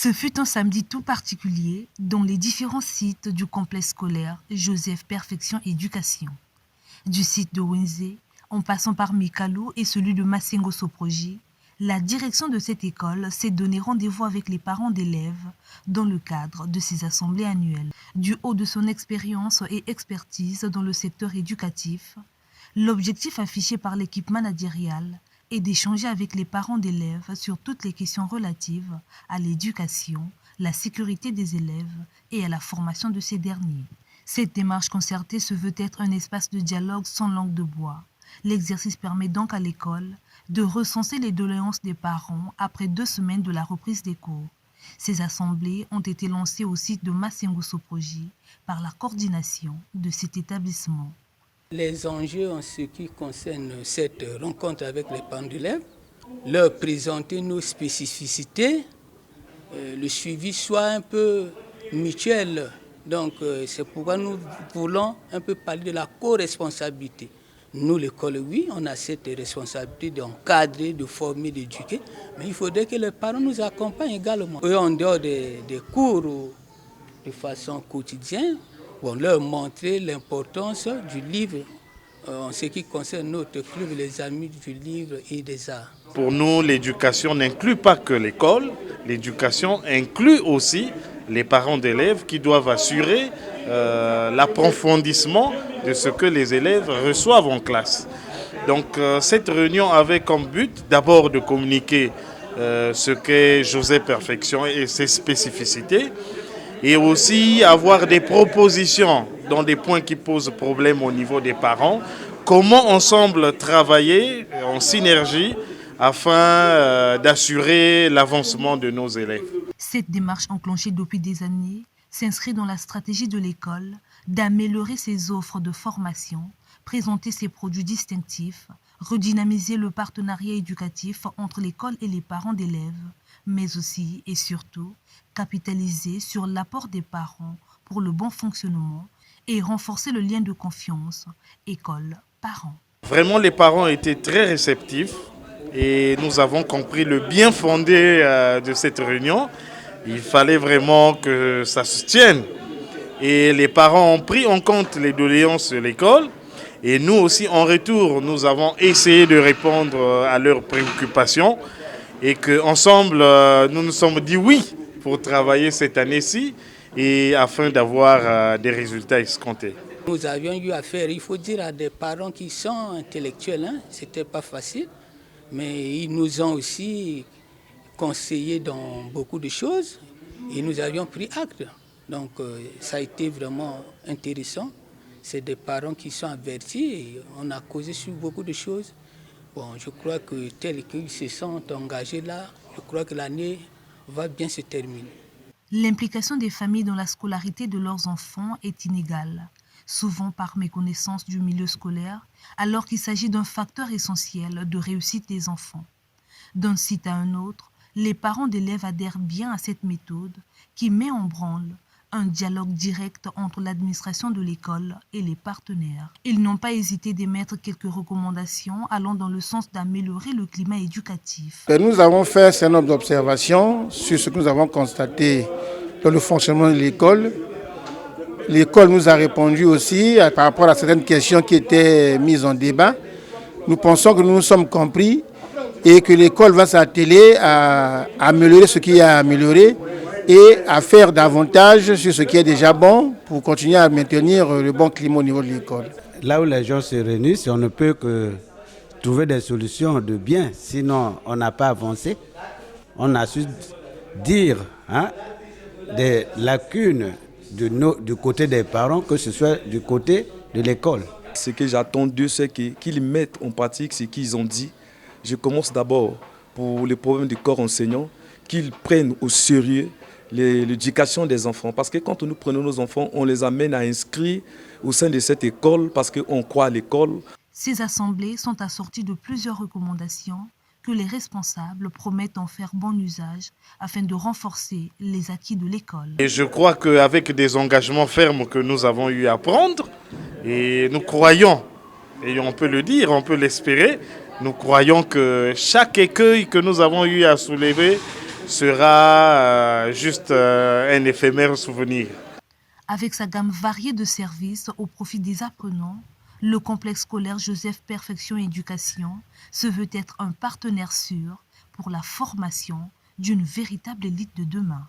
Ce fut un samedi tout particulier dans les différents sites du complexe scolaire Joseph Perfection Éducation. Du site de Wenze, en passant par Mikalo et celui de Massengo Soproji, la direction de cette école s'est donné rendez-vous avec les parents d'élèves dans le cadre de ses assemblées annuelles. Du haut de son expérience et expertise dans le secteur éducatif, l'objectif affiché par l'équipe managériale est d'échanger avec les parents d'élèves sur toutes les questions relatives à l'éducation, la sécurité des élèves et à la formation de ces derniers. Cette démarche concertée se veut être un espace de dialogue sans langue de bois. L'exercice permet donc à l'école de recenser les doléances des parents après 2 semaines de la reprise des cours. Ces assemblées ont été lancées au site de Massengo Soproji par la coordination de cet établissement. Les enjeux en ce qui concerne cette rencontre avec les parents d'élèves, leur présenter nos spécificités, le suivi soit un peu mutuel. Donc c'est pourquoi nous voulons un peu parler de la co-responsabilité. Nous, l'école, oui, on a cette responsabilité d'encadrer, de former, d'éduquer, mais il faudrait que les parents nous accompagnent également. Eux, en dehors des cours, de façon quotidienne, pour leur montrer l'importance du livre en ce qui concerne notre club, les amis du livre et des arts. Pour nous, l'éducation n'inclut pas que l'école, l'éducation inclut aussi les parents d'élèves qui doivent assurer l'approfondissement de ce que les élèves reçoivent en classe. Donc cette réunion avait comme but d'abord de communiquer ce qu'est Joseph Perfection et ses spécificités, et aussi avoir des propositions dans des points qui posent problème au niveau des parents, comment ensemble travailler en synergie afin d'assurer l'avancement de nos élèves. Cette démarche enclenchée depuis des années s'inscrit dans la stratégie de l'école d'améliorer ses offres de formation, présenter ses produits distinctifs, redynamiser le partenariat éducatif entre l'école et les parents d'élèves, mais aussi et surtout capitaliser sur l'apport des parents pour le bon fonctionnement et renforcer le lien de confiance école-parents. Vraiment, les parents étaient très réceptifs et nous avons compris le bien fondé de cette réunion. Il fallait vraiment que ça se tienne. Et les parents ont pris en compte les doléances de l'école. Et nous aussi, en retour, nous avons essayé de répondre à leurs préoccupations. Et qu'ensemble, nous nous sommes dit oui pour travailler cette année-ci et afin d'avoir des résultats escomptés. Nous avions eu affaire, il faut dire, à des parents qui sont intellectuels. Ce n'était pas facile, mais ils nous ont aussi conseillé dans beaucoup de choses et nous avions pris acte. Donc ça a été vraiment intéressant. C'est des parents qui sont avertis et on a causé sur beaucoup de choses. Bon, je crois que tels qu'ils se sont engagés là, je crois que l'année va bien se terminer. L'implication des familles dans la scolarité de leurs enfants est inégale, souvent par méconnaissance du milieu scolaire, alors qu'il s'agit d'un facteur essentiel de réussite des enfants. D'un site à un autre, les parents d'élèves adhèrent bien à cette méthode qui met en branle un dialogue direct entre l'administration de l'école et les partenaires. Ils n'ont pas hésité d'émettre quelques recommandations allant dans le sens d'améliorer le climat éducatif. Nous avons fait un certain nombre d'observations sur ce que nous avons constaté dans le fonctionnement de l'école. L'école nous a répondu aussi par rapport à certaines questions qui étaient mises en débat. Nous pensons que nous nous sommes compris et que l'école va s'atteler à améliorer ce qui est à améliorer et à faire davantage sur ce qui est déjà bon pour continuer à maintenir le bon climat au niveau de l'école. Là où les gens se réunissent, on ne peut que trouver des solutions de bien, sinon on n'a pas avancé. On a su dire des lacunes du côté des parents, que ce soit du côté de l'école. Ce que j'attends d'eux, c'est qu'ils mettent en pratique ce qu'ils ont dit. Je commence d'abord pour les problèmes du corps enseignant, qu'ils prennent au sérieux l'éducation des enfants. Parce que quand nous prenons nos enfants, on les amène à inscrire au sein de cette école parce qu'on croit à l'école. Ces assemblées sont assorties de plusieurs recommandations que les responsables promettent en faire bon usage afin de renforcer les acquis de l'école. Et je crois qu'avec des engagements fermes que nous avons eu à prendre, et nous croyons, et on peut le dire, on peut l'espérer, nous croyons que chaque écueil que nous avons eu à soulever sera juste un éphémère souvenir. Avec sa gamme variée de services au profit des apprenants, le complexe scolaire Joseph Perfection Éducation se veut être un partenaire sûr pour la formation d'une véritable élite de demain.